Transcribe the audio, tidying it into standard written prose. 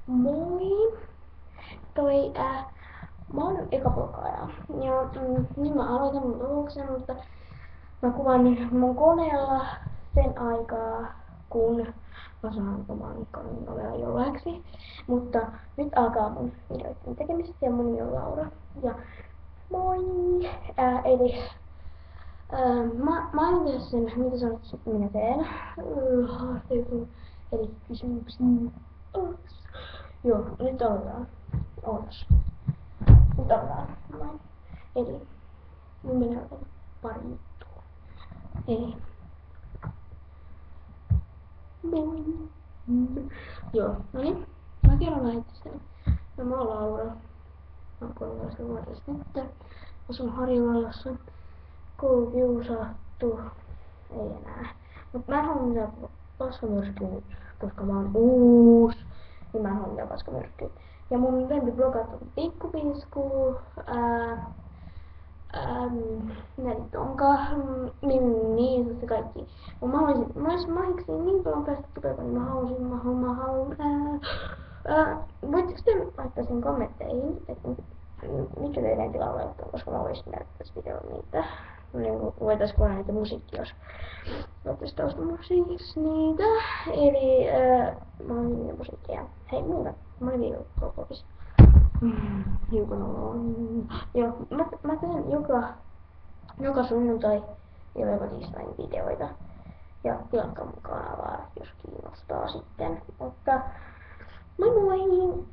Moi! Toi, mä oon ekablogaaja. Ja nyt mä aloitan mun blogoksen, mutta mä kuvaan nyt mun koneella sen aikaa, kun mä saan oman koneen novelan jollaksi. Mutta nyt alkaa mun videoiden tekemiset ja mun nimi on Laura. Ja moi! Eli mä aion tehdä sen, mitä sanot, minä teen. Haasteisiin, eli kysymyksiin. Joo, nyt aloitetaan. Ootas. Nyt aloitetaan. Noin. Eli mun menee ottaa pari juttua. Eli boing. Joo, no niin. Mä kerron vähän itsestäni. No mä oon Laura. Mä oon 13-vuotias tyttö. Asun Harjavallassa. Koulukiusattu. Ei enää. Mut mä en halua mitään paskamyrskyä nyt, koska mä oon uus. Niin mä en halua mitään paskamyrskyä. Ja mun lempiblogat on Pikkupinsku, mitä nyt onkaan, niin se kaikki. Mut mä haluaisin mahiksi niin paljon päästä tukevaan, niin mä haluan, voitteko te laittaa sen kommentteihin, että mikä teidän tilalla on, koska mä voisin näyttää tässä videolla niitä. Niin voitais kuulla niitä musiikkia, jos voitais taustamusiikiksi niitä. Eli mä oon niitä musiikkia. Hei muuta, mä olin viime kokouksessa. Hiukan on. Joo, mä teen joka sunnuntai ja joka tiistain videoita. Ja tilatkaa mun kanavaa, jos kiinnostaa sitten. Mutta moi moi!